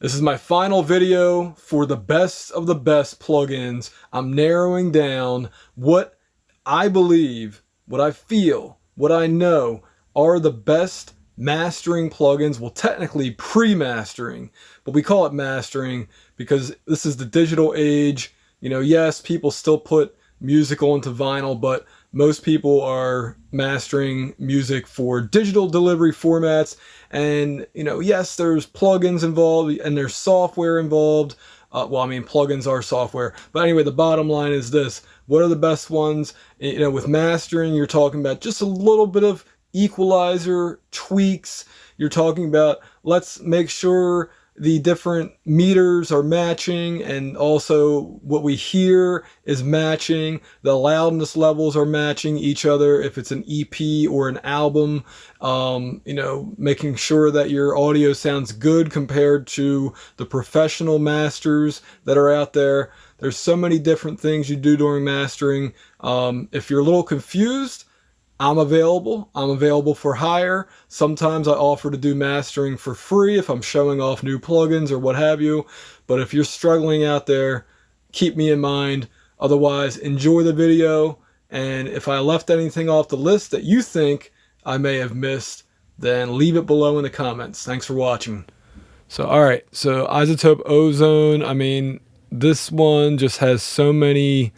This is my final video for the best of the best plugins. I'm narrowing down what I believe, what I feel, what I know are the best mastering plugins. Well, technically pre-mastering, but we call it mastering because this is the digital age. You know, yes, people still put music onto vinyl, but most people are mastering music for digital delivery formats. And, you know, yes, there's plugins involved and there's software involved. Well, I mean, plugins are software. But anyway, the bottom line is this. What are the best ones? You know, with mastering, you're talking about just a little bit of equalizer tweaks. You're talking about, let's make sure the different meters are matching, and also what we hear is matching. The loudness levels are matching each other if it's an EP or an album. You know, making sure that your audio sounds good compared to the professional masters that are out there. There's so many different things you do during mastering. If you're a little confused, I'm available. I'm available for hire. Sometimes I offer to do mastering for free if I'm showing off new plugins or what have you. But if you're struggling out there, keep me in mind. Otherwise, enjoy the video. And if I left anything off the list that you think I may have missed, then leave it below in the comments. Thanks for watching. So, all right. So iZotope Ozone. I mean, this one just has so many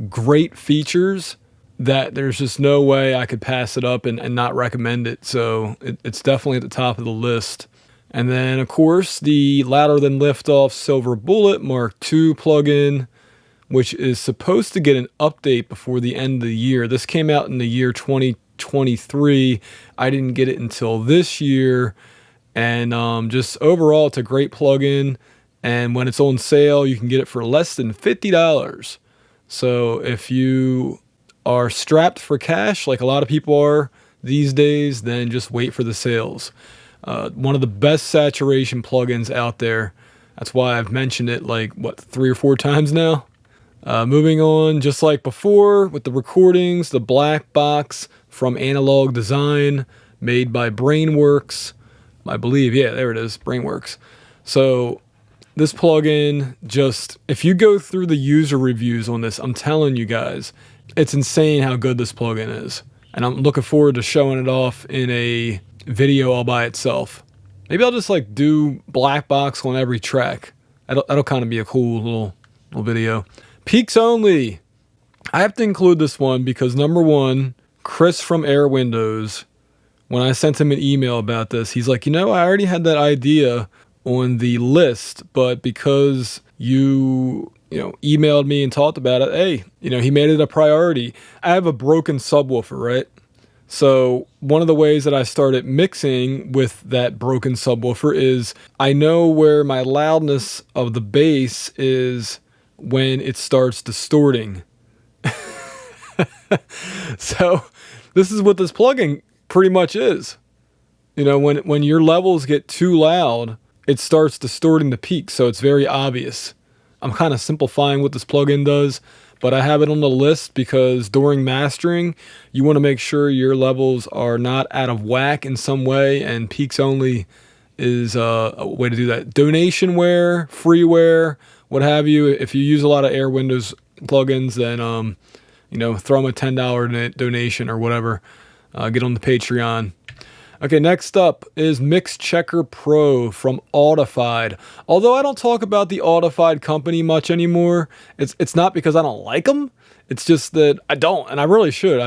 great features that there's just no way I could pass it up and not recommend it. So it's definitely at the top of the list. And then, of course, the Louder Than Liftoff Silver Bullet Mark II plugin, which is supposed to get an update before the end of the year. This came out in the year 2023. I didn't get it until this year. And just overall, it's a great plugin. And when it's on sale, you can get it for less than $50. So if you are strapped for cash like a lot of people are these days, then just wait for the sales. One of the best saturation plugins out there. That's why I've mentioned it like, what, 3 or 4 times now? Moving on, just like before with the recordings, the black box from Analog Design made by Brainworks. I believe, yeah, there it is, Brainworks. So this plugin, just, if you go through the user reviews on this, I'm telling you guys, it's insane how good this plugin is. And I'm looking forward to showing it off in a video all by itself. Maybe I'll just like do black box on every track. That'll kind of be a cool little video. PeaksOnly. I have to include this one because number one, Chris from Airwindows, when I sent him an email about this, he's like, you know, I already had that idea on the list, but because you emailed me and talked about it, hey, he made it a priority. I have a broken subwoofer, right? So one of the ways that I started mixing with that broken subwoofer is I know where my loudness of the bass is when it starts distorting. So this is what this plugin pretty much is. When your levels get too loud, it starts distorting the peak, so it's very obvious. I'm kind of simplifying what this plugin does, but I have it on the list because during mastering, you want to make sure your levels are not out of whack in some way, and PeaksOnly is a way to do that. Donationware, freeware, what have you. If you use a lot of Airwindows plugins, then throw them a $10 donation or whatever. Get on the Patreon. Okay, next up is MixChecker Pro from Audified. Although I don't talk about the Audified company much anymore, it's not because I don't like them. It's just that I don't, and I really should.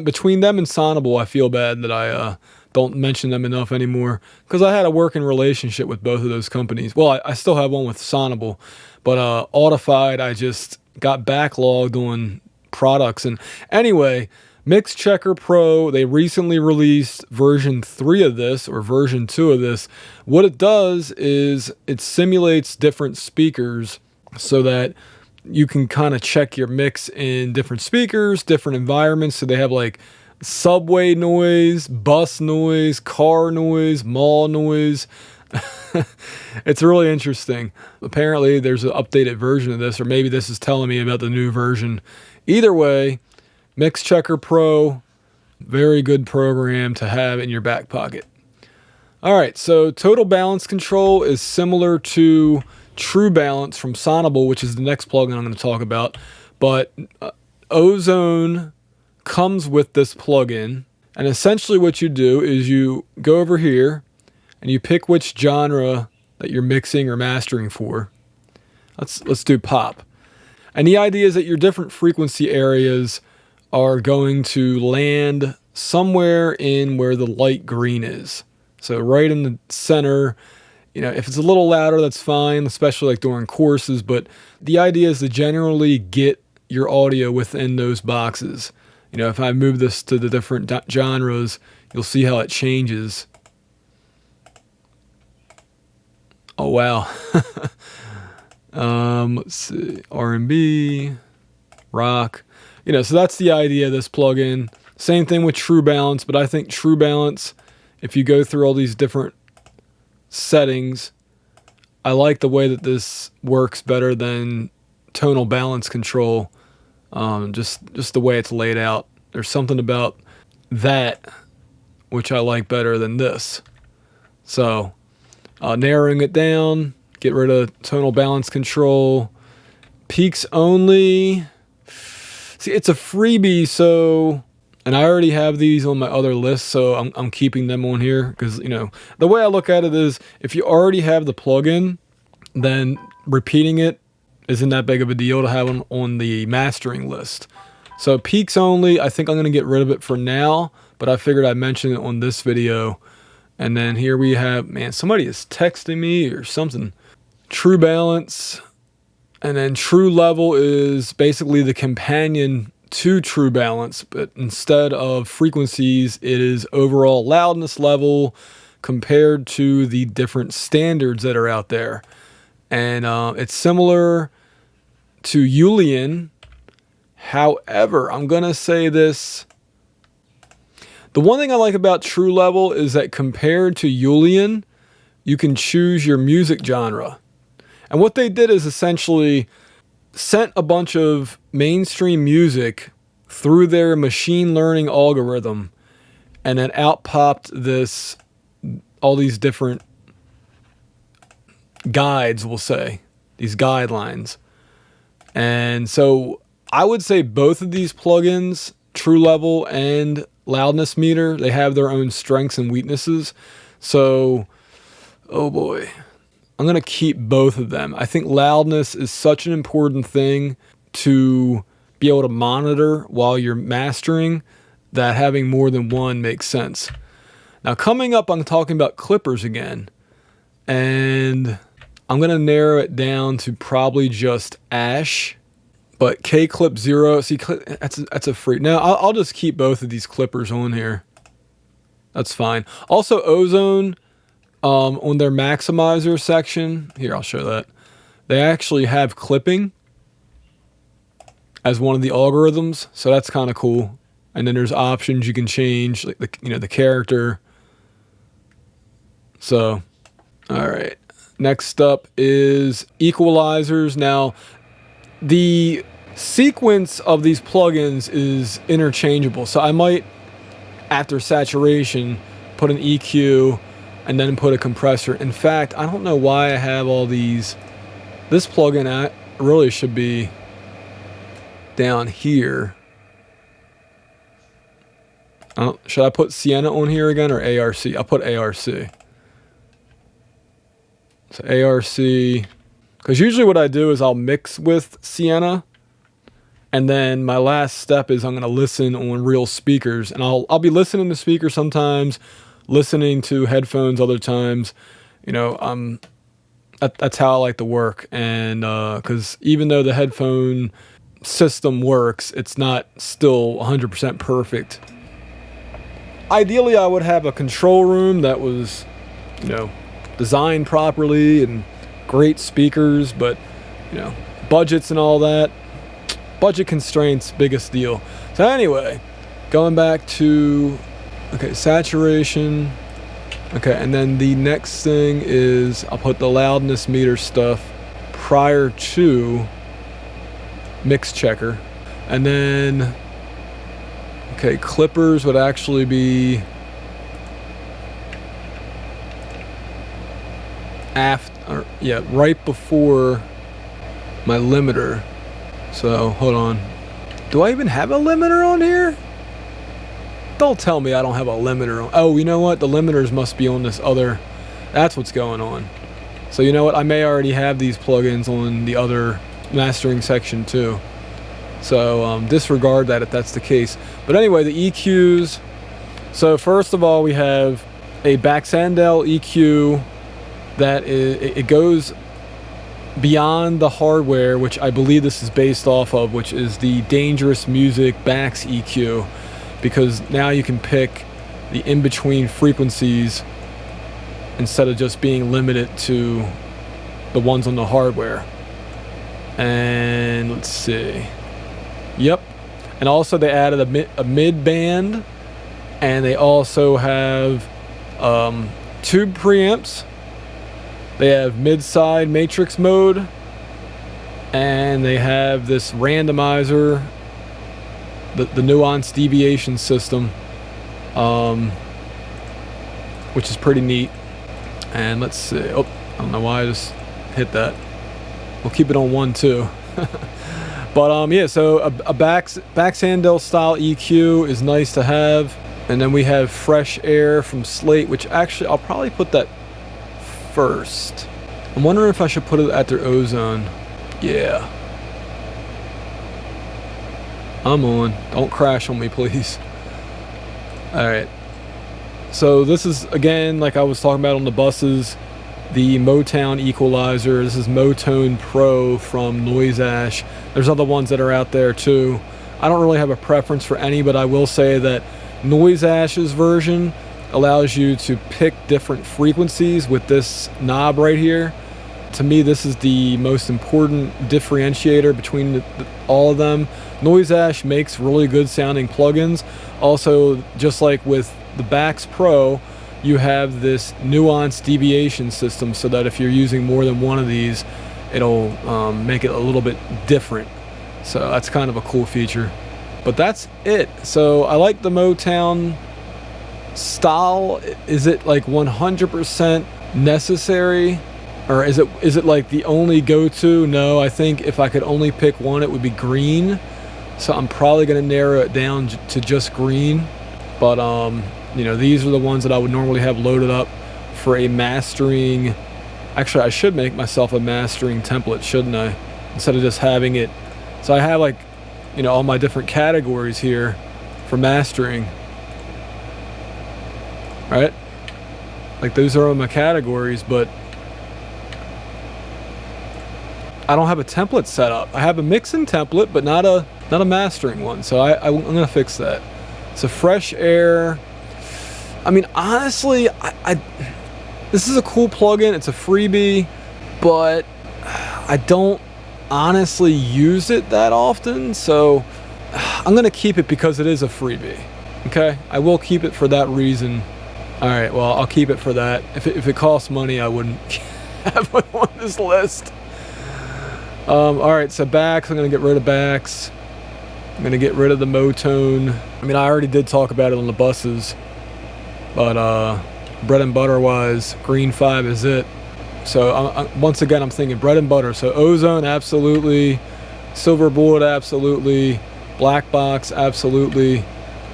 Between them and Sonable, I feel bad that I don't mention them enough anymore because I had a working relationship with both of those companies. Well, I still have one with Sonable, but Audified, I just got backlogged on products. And anyway, MixChecker Pro, they recently released version 3 of this, or version 2 of this. What it does is it simulates different speakers so that you can kind of check your mix in different speakers, different environments. So they have like subway noise, bus noise, car noise, mall noise. It's really interesting. Apparently there's an updated version of this, or maybe this is telling me about the new version. Either way, MixChecker Pro, very good program to have in your back pocket. All right, so total balance control is similar to True Balance from Sonable, which is the next plugin I'm going to talk about. But Ozone comes with this plugin, and essentially what you do is you go over here and you pick which genre that you're mixing or mastering for. Let's do pop. And the idea is that your different frequency areas are going to land somewhere in where the light green is. So right in the center. You know, if it's a little louder, that's fine, especially like during courses, but the idea is to generally get your audio within those boxes. You know, if I move this to the different genres, you'll see how it changes. Oh, wow. Let's see, R&B, rock. You know, so that's the idea of this plugin. Same thing with True Balance, but I think True Balance, if you go through all these different settings, I like the way that this works better than tonal balance control. Just the way it's laid out. There's something about that which I like better than this. So narrowing it down, get rid of tonal balance control. PeaksOnly. See, it's a freebie, so, and I already have these on my other list, so I'm keeping them on here because, you know, the way I look at it is if you already have the plugin, then repeating it isn't that big of a deal to have on the mastering list. So PeaksOnly, I think I'm going to get rid of it for now, but I figured I'd mention it on this video. And then here we have, man, somebody is texting me or something. True Balance. And then True Level is basically the companion to True Balance, but instead of frequencies, it is overall loudness level compared to the different standards that are out there. And it's similar to Julian. However, I'm going to say this. The one thing I like about True Level is that compared to Julian, you can choose your music genre. And what they did is essentially sent a bunch of mainstream music through their machine learning algorithm, and then out popped all these different guides, we'll say, these guidelines. And so I would say both of these plugins, True Level and Loudness Meter, they have their own strengths and weaknesses. So, oh boy, I'm going to keep both of them. I think loudness is such an important thing to be able to monitor while you're mastering that having more than one makes sense. Now coming up, I'm talking about clippers again, and I'm going to narrow it down to probably just Ash, but K-Clip 0, see, that's a free. Now I'll just keep both of these clippers on here. That's fine. Also Ozone, on their maximizer section, here, I'll show that. They actually have clipping as one of the algorithms, so that's kind of cool. And then there's options you can change, like the character. So, all right. Next up is equalizers. Now, the sequence of these plugins is interchangeable. So I might, after saturation, put an EQ and then put a compressor. In fact, I don't know why I have all these. This plugin really should be down here. Should I put Sienna on here again or ARC? I'll put ARC. So ARC, because usually what I do is I'll mix with Sienna, and then my last step is I'm going to listen on real speakers, and I'll be listening to speakers sometimes, listening to headphones other times. You know, that's how I like to work. And because even though the headphone system works, it's not still 100% perfect. Ideally, I would have a control room that was, you know, designed properly and great speakers, but, you know, budgets and all that. Budget constraints, biggest deal. So anyway, going back to, okay, saturation. Okay, and then the next thing is I'll put the loudness meter stuff prior to MixChecker. And then, okay, clippers would actually be right before my limiter. So hold on. Do I even have a limiter on here? Don't tell me I don't have a limiter on. Oh, you know what? The limiters must be on this other. That's what's going on. So you know what? I may already have these plugins on the other mastering section too. So disregard that if that's the case. But anyway, the EQs. So first of all, we have a Baxandel EQ that it goes beyond the hardware, which I believe this is based off of, which is the Dangerous Music Bax EQ, because now you can pick the in-between frequencies instead of just being limited to the ones on the hardware. And let's see. Yep. And also they added a mid band, and they also have tube preamps. They have mid-side matrix mode, and they have this randomizer, the nuance deviation system, which is pretty neat. And let's see. Oh, I don't know why I just hit that. We'll keep it on 1 too. But yeah, so a Baxandel style EQ is nice to have. And then we have Fresh Air from Slate, which actually I'll probably put that first. I'm wondering if I should put it at their Ozone. Yeah. I'm on. Don't crash on me, please. Alright. So this is, again, like I was talking about on the buses, the Motown equalizer. This is Motone Pro from Noise Ash. There's other ones that are out there too. I don't really have a preference for any, but I will say that Noise Ash's version allows you to pick different frequencies with this knob right here. To me, this is the most important differentiator between all of them. Noise Ash makes really good sounding plugins. Also, just like with the Bax Pro, you have this nuance deviation system, so that if you're using more than one of these, it'll make it a little bit different. So that's kind of a cool feature. But that's it. So I like the Motown style. Is it like 100% necessary, or is it like the only go-to? No, I think if I could only pick one, it would be green. So I'm probably going to narrow it down to just green. But you know, these are the ones that I would normally have loaded up for a mastering. Actually, I should make myself a mastering template, shouldn't I? Instead of just having it. So I have, like, you know, all my different categories here for mastering. Right? Like, those are all my categories, but I don't have a template set up. I have a mixing template, but not a mastering one. So I'm gonna fix that. So Fresh Air. I mean, honestly, this is a cool plugin. It's a freebie, but I don't honestly use it that often. So I'm gonna keep it because it is a freebie. Okay, I will keep it for that reason. All right, well, I'll keep it for that. If it costs money, I wouldn't have it on this list. All right, so Bax, I'm gonna get rid of Bax. I'm gonna get rid of the Motone. I mean, I already did talk about it on the buses, but bread and butter wise, Green 5 is it. So once again, I'm thinking bread and butter. So Ozone, absolutely. Silver Bullet, absolutely. Black Box, absolutely.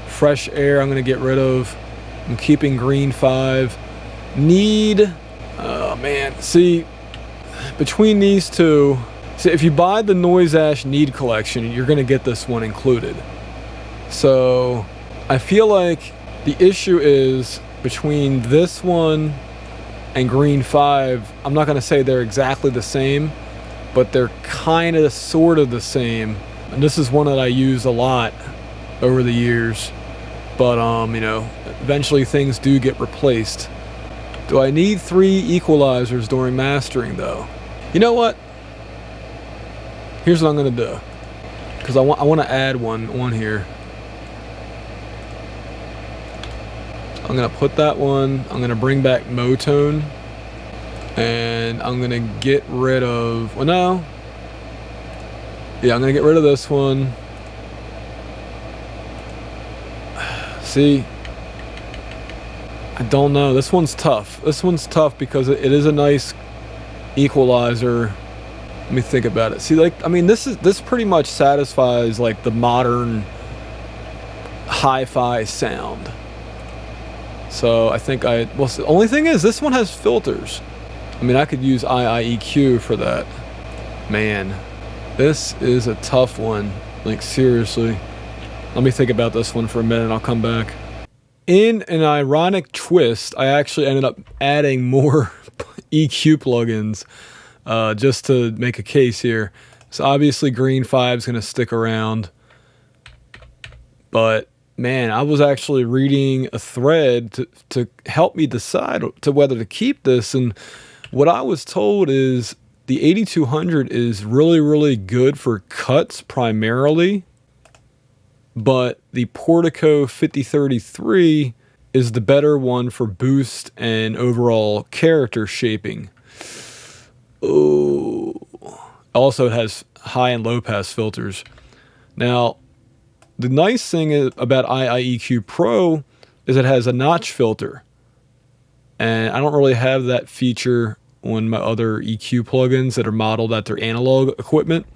Fresh Air, I'm gonna get rid of. I'm keeping Green 5. Need, oh man, see, between these two, see, if you buy the Noise Ash Need collection, you're gonna get this one included. So I feel like the issue is between this one and Green 5, I'm not gonna say they're exactly the same, but they're kind of sort of the same. And this is one that I use a lot over the years. But you know, eventually things do get replaced. Do I need 3 equalizers during mastering though? You know what? Here's what I'm gonna do, because I want to add one on here. I'm gonna put that one. I'm gonna bring back Motone, and I'm gonna get rid of. Well, no. Yeah, I'm gonna get rid of this one. See, I don't know. This one's tough. This one's tough because it is a nice equalizer. Let me think about it. See, like, I mean, this pretty much satisfies like the modern hi-fi sound. So I think well, the only thing is this one has filters. I mean, I could use IIEQ for that. Man, this is a tough one. Like, seriously. Let me think about this one for a minute. I'll come back. In an ironic twist, I actually ended up adding more EQ plugins just to make a case here. So obviously Green 5 is going to stick around. But man, I was actually reading a thread to help me decide to whether to keep this. And what I was told is the 8200 is really, really good for cuts primarily. But the Portico 5033 is the better one for boost and overall character shaping. Oh, also it has high and low pass filters. Now, the nice thing about IIEQ Pro is it has a notch filter. And I don't really have that feature on my other EQ plugins that are modeled after analog equipment.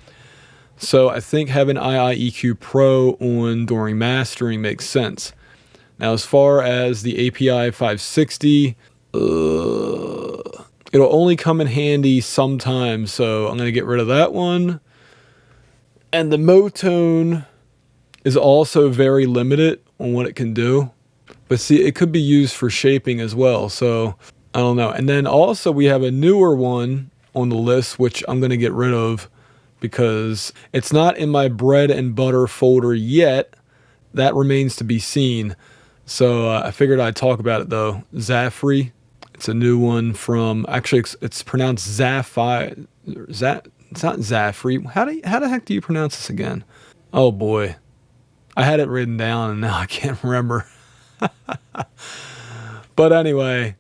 So I think having IIEQ Pro on during mastering makes sense. Now, as far as the API 560, it'll only come in handy sometimes, so I'm going to get rid of that one. And the Motone is also very limited on what it can do. But see, it could be used for shaping as well, so I don't know. And then also we have a newer one on the list, which I'm going to get rid of because it's not in my bread and butter folder yet. That remains to be seen. So I figured I'd talk about it though. Zafri. It's a new one from, actually it's pronounced Zafri. It's not Zafri. How the heck do you pronounce this again? Oh boy. I had it written down and now I can't remember. But anyway,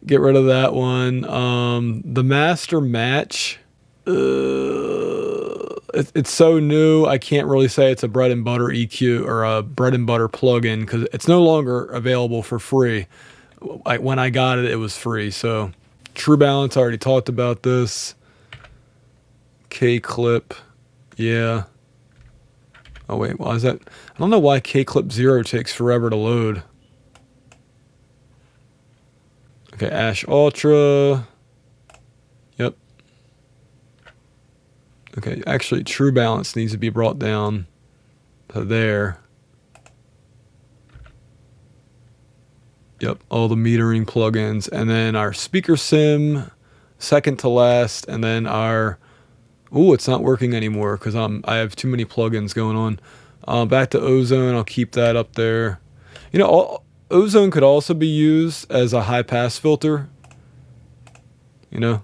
get rid of that one. The Master Match. It's so new, I can't really say it's a bread and butter EQ or a bread and butter plugin because it's no longer available for free. When I got it, it was free. So True Balance, I already talked about this. K-Clip, yeah. Oh wait, why is that? I don't know why K-Clip 0 takes forever to load. Okay, Ash Ultra. Yep. Okay, actually True Balance needs to be brought down to there. Yep, all the metering plugins. And then our speaker sim, second to last. And then our, ooh, it's not working anymore because I have too many plugins going on. Back to Ozone, I'll keep that up there. You know, Ozone could also be used as a high pass filter. You know?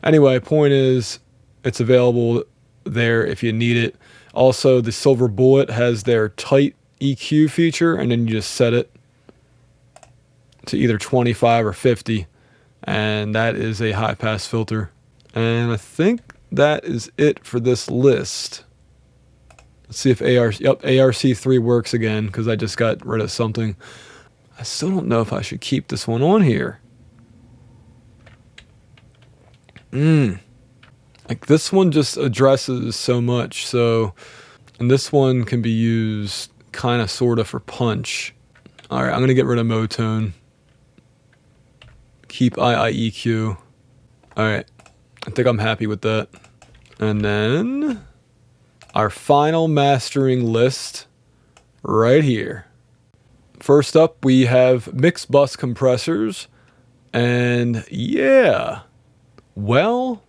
Anyway, point is, it's available there if you need it. Also, the Silver Bullet has their tight EQ feature, and then you just set it to either 25 or 50, and that is a high pass filter. And I think that is it for this list. Let's see if ARC3 works again, because I just got rid of something. I still don't know if I should keep this one on here. Like this one just addresses so much, so, and this one can be used kind of sort of for punch. Alright, I'm going to get rid of Motone. Keep IIEQ. Alright, I think I'm happy with that. And then our final mastering list right here. First up, we have mix bus compressors, and yeah. Well,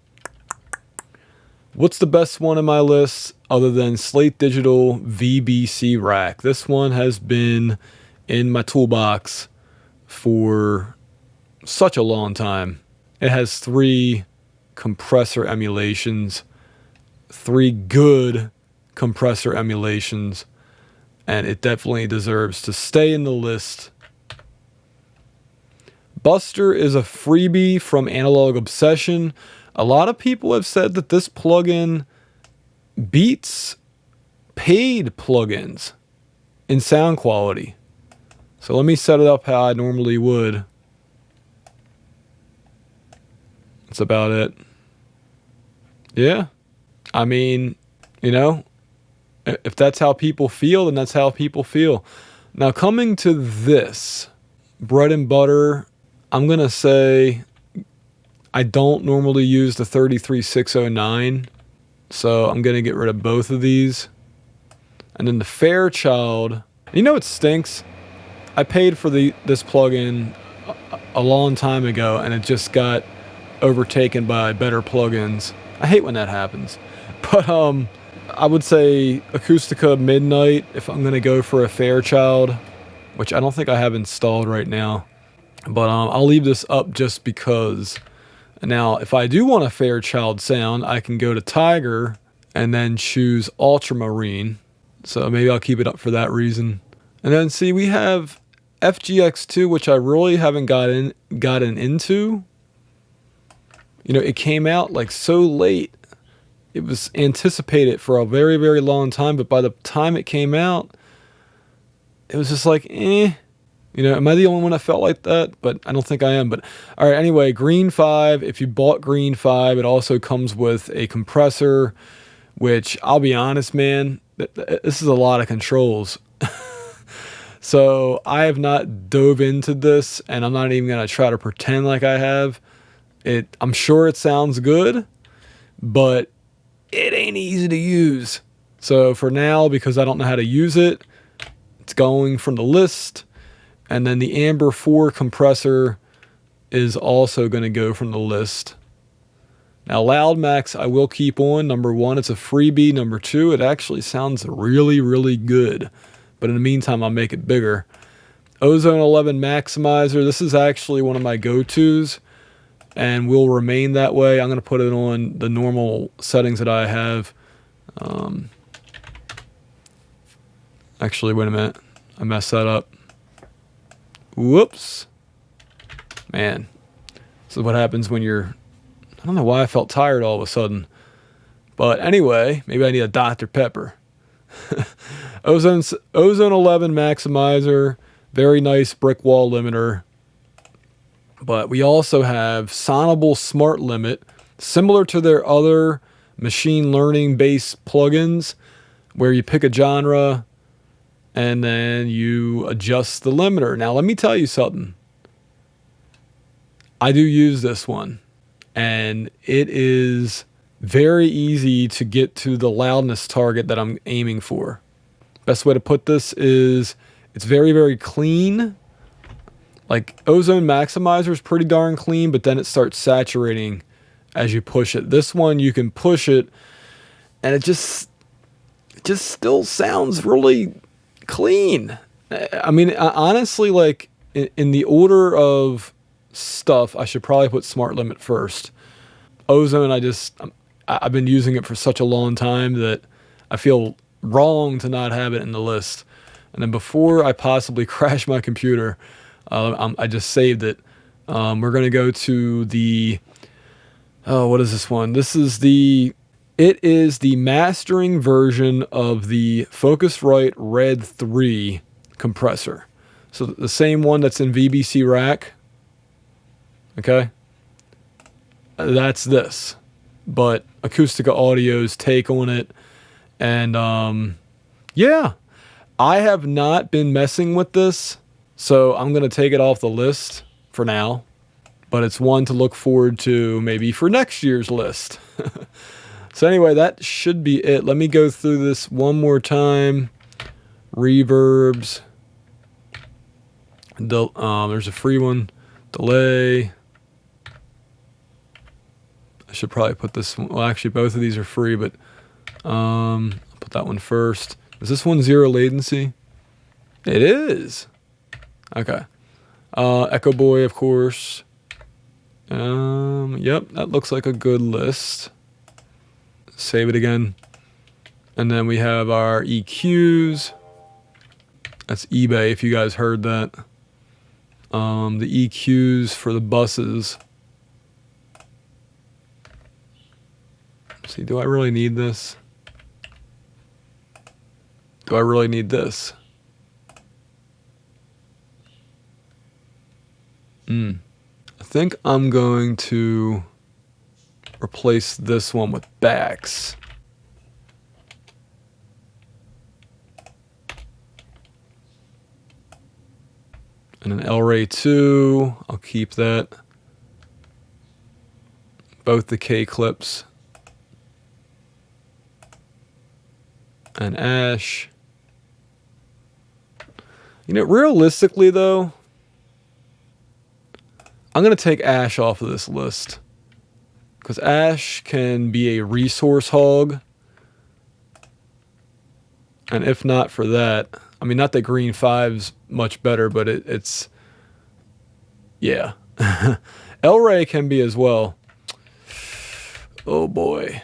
what's the best one on my list other than Slate Digital VBC Rack? This one has been in my toolbox for such a long time. It has 3 compressor emulations, 3 good compressor emulations, and it definitely deserves to stay in the list. Buster is a freebie from Analog Obsession. A lot of people have said that this plugin beats paid plugins in sound quality. So let me set it up how I normally would. That's about it. Yeah. I mean, you know, if that's how people feel, then that's how people feel. Now, coming to this, bread and butter, I'm going to say I don't normally use the 33609. So I'm going to get rid of both of these. And then the Fairchild, you know what stinks? I paid for this plugin a long time ago, and it just got overtaken by better plugins. I hate when that happens. But I would say Acustica Midnight if I'm going to go for a Fairchild, which I don't think I have installed right now. But I'll leave this up just because. Now, if I do want a Fairchild sound, I can go to Tiger and then choose Ultramarine. So maybe I'll keep it up for that reason. And then see, we have FGX2, which I really haven't gotten into. You know, it came out like so late. It was anticipated for a very, very long time, but by the time it came out, it was just like, eh. You know, am I the only one that felt like that? But I don't think I am. But all right, anyway, Green 5. If you bought Green 5, it also comes with a compressor, which I'll be honest, man, this is a lot of controls. So I have not dove into this, and I'm not even going to try to pretend like I have. I'm sure it sounds good, but it ain't easy to use. So for now, because I don't know how to use it, it's going from the list. And then the Amber 4 compressor is also going to go from the list. Now, Loudmax, I will keep on. Number 1, it's a freebie. Number 2, it actually sounds really, really good. But in the meantime, I'll make it bigger. Ozone 11 Maximizer. This is actually one of my go-tos and will remain that way. I'm going to put it on the normal settings that I have. Actually, wait a minute. I messed that up. Whoops. Man. This is what happens when you're... I don't know why I felt tired all of a sudden. But anyway, maybe I need a Dr. Pepper. Ozone 11 Maximizer. Very nice brick wall limiter. But we also have Sonable Smart Limit. Similar to their other machine learning based plugins, where you pick a genre and then you adjust the limiter. Now, let me tell you something. I do use this one, and it is very easy to get to the loudness target that I'm aiming for. Best way to put this is it's very, very clean. Like Ozone Maximizer is pretty darn clean, but then it starts saturating as you push it. This one, you can push it, and it just still sounds really clean. I mean, honestly, like in the order of stuff, I should probably put Smart Limit first. Ozone, I've been using it for such a long time that I feel wrong to not have it in the list. And then before I possibly crash my computer, I just saved it. We're going to go to the... Oh, what is this one? It is the mastering version of the Focusrite Red 3 compressor. So the same one that's in VBC Rack. Okay? That's this. But Acustica Audio's take on it. And yeah, I have not been messing with this. So I'm going to take it off the list for now. But it's one to look forward to maybe for next year's list. So anyway, that should be it. Let me go through this one more time. Reverbs. There's a free one. Delay. I should probably put this one. Well, actually, both of these are free, but I'll put that one first. Is this one 0 latency? It is. Okay. Echo Boy, of course. Yep, that looks like a good list. Save it again. And then we have our EQs. That's eBay, if you guys heard that. The EQs for the buses. Let's see, do I really need this? Do I really need this? I think I'm going to replace this one with backs. And an L-Ray 2, I'll keep that. Both the K clips. And Ash. You know, realistically though, I'm going to take Ash off of this list. Because Ash can be a resource hog. And if not for that, I mean, not that Green 5's much better, but it's, yeah. L-Ray can be as well. Oh boy.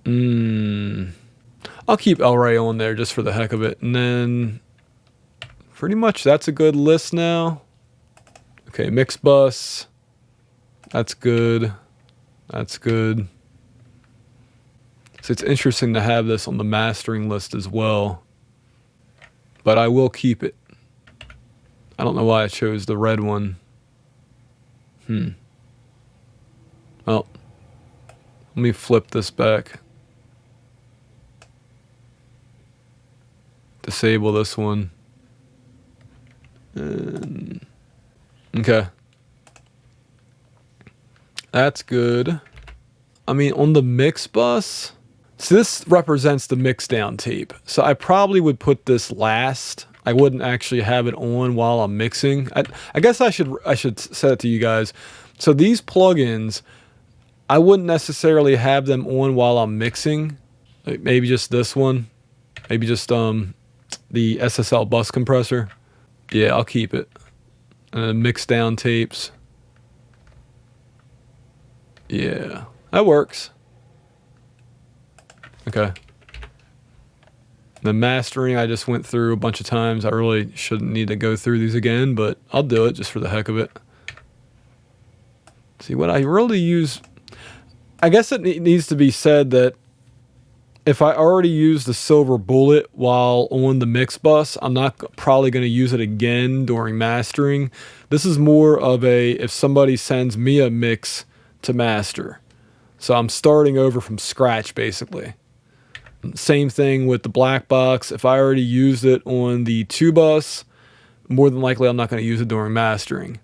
I'll keep L-Ray on there just for the heck of it. And then pretty much that's a good list now. Okay, mix bus. That's good. That's good. So it's interesting to have this on the mastering list as well. But I will keep it. I don't know why I chose the red one. Well, let me flip this back. Disable this one. And okay. That's good. I mean, on the mix bus, so this represents the mix down tape. So I probably would put this last. I wouldn't actually have it on while I'm mixing. I guess I should say it to you guys. So these plugins, I wouldn't necessarily have them on while I'm mixing. Like maybe just this one. Maybe just the SSL bus compressor. Yeah, I'll keep it. And then mix down tapes. Yeah, that works. Okay. The mastering I just went through a bunch of times. I really shouldn't need to go through these again, but I'll do it just for the heck of it. See, what I really use, I guess it needs to be said that if I already use the silver bullet while on the mix bus, I'm not probably going to use it again during mastering. This is more of a, if somebody sends me a mix to master. So I'm starting over from scratch basically. Same thing with the black box. If I already used it on the 2 bus, more than likely I'm not going to use it during mastering.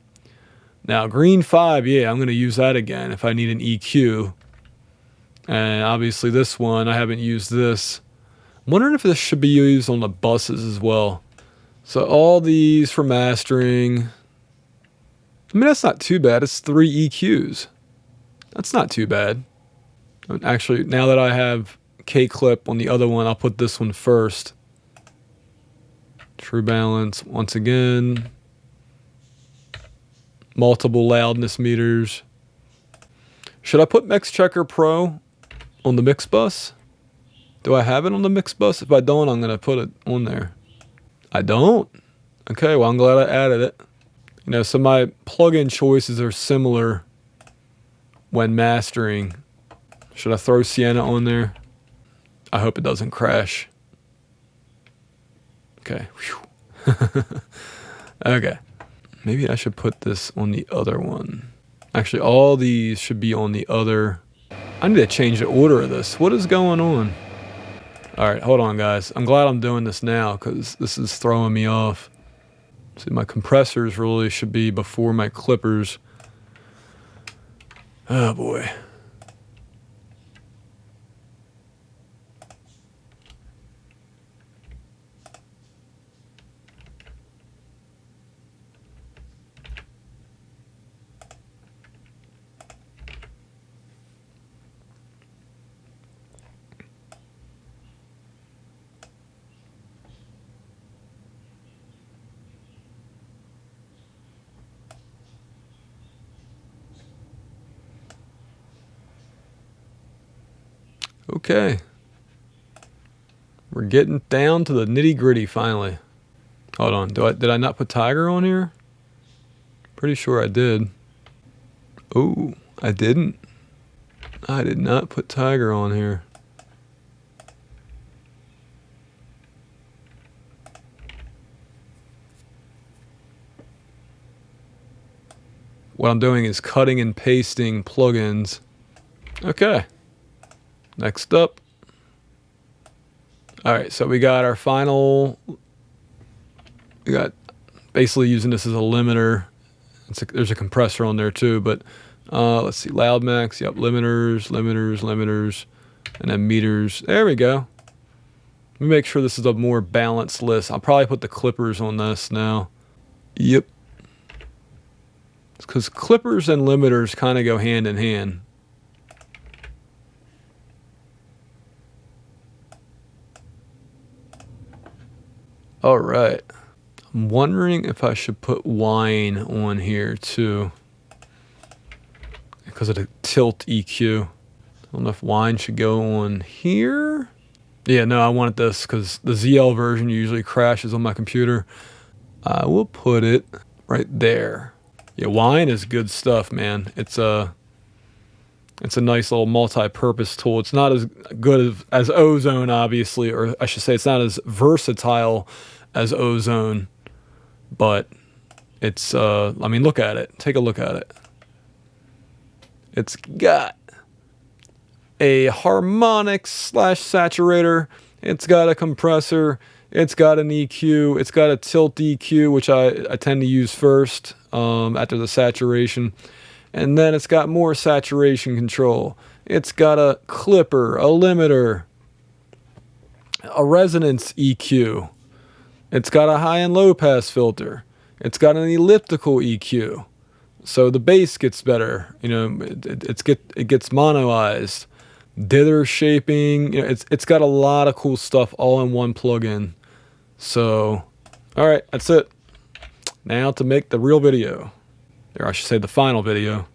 Now Green 5, yeah, I'm going to use that again if I need an EQ. And obviously this one, I haven't used this. I'm wondering if this should be used on the buses as well. So all these for mastering. I mean, that's not too bad. It's 3 EQs. That's not too bad. Actually, now that I have K-clip on the other one, I'll put this one first. True balance, once again. Multiple loudness meters. Should I put MixChecker Pro on the mix bus? Do I have it on the mix bus? If I don't, I'm going to put it on there. I don't? Okay, well, I'm glad I added it. You know, so my plugin choices are similar when mastering. Should I throw Sienna on there? I hope it doesn't crash. Okay. Okay. Maybe I should put this on the other one. Actually, all these should be on the other. I need to change the order of this. What is going on? All right, hold on, guys. I'm glad I'm doing this now because this is throwing me off. See, my compressors really should be before my clippers. Oh, boy. Okay. We're getting down to the nitty-gritty finally. Hold on. Did I not put Tiger on here? Pretty sure I did. Oh, I didn't. I did not put Tiger on here. what I'm doing is cutting and pasting plugins. Okay. Next up. All right, so we got our final. We got basically using this as a limiter. There's a compressor on there too, but let's see, loud max. Yep, limiters, and then meters. There we go. Let me make sure this is a more balanced list. I'll probably put the clippers on this now. Yep. Because clippers and limiters kind of go hand in hand. All right. I'm wondering if I should put whine on here too, because of the tilt EQ. I don't know if whine should go on here. Yeah, no, I wanted this because the ZL version usually crashes on my computer. I will put it right there. Yeah, whine is good stuff, man. It's a nice little multi-purpose tool. It's not as good as Ozone, obviously, or I should say it's not as versatile as Ozone, but it's, I mean, look at it. Take a look at it. It's got a harmonics / saturator. It's got a compressor. It's got an EQ. It's got a tilt EQ, which I tend to use first after the saturation. And then it's got more saturation control. It's got a clipper, a limiter, a resonance EQ. It's got a high and low pass filter. It's got an elliptical EQ. So the bass gets better. You know, it gets monoized. Dither shaping. You know, it's got a lot of cool stuff all in one plugin. So, all right, that's it. Now to make the real video. Or I should say the final video.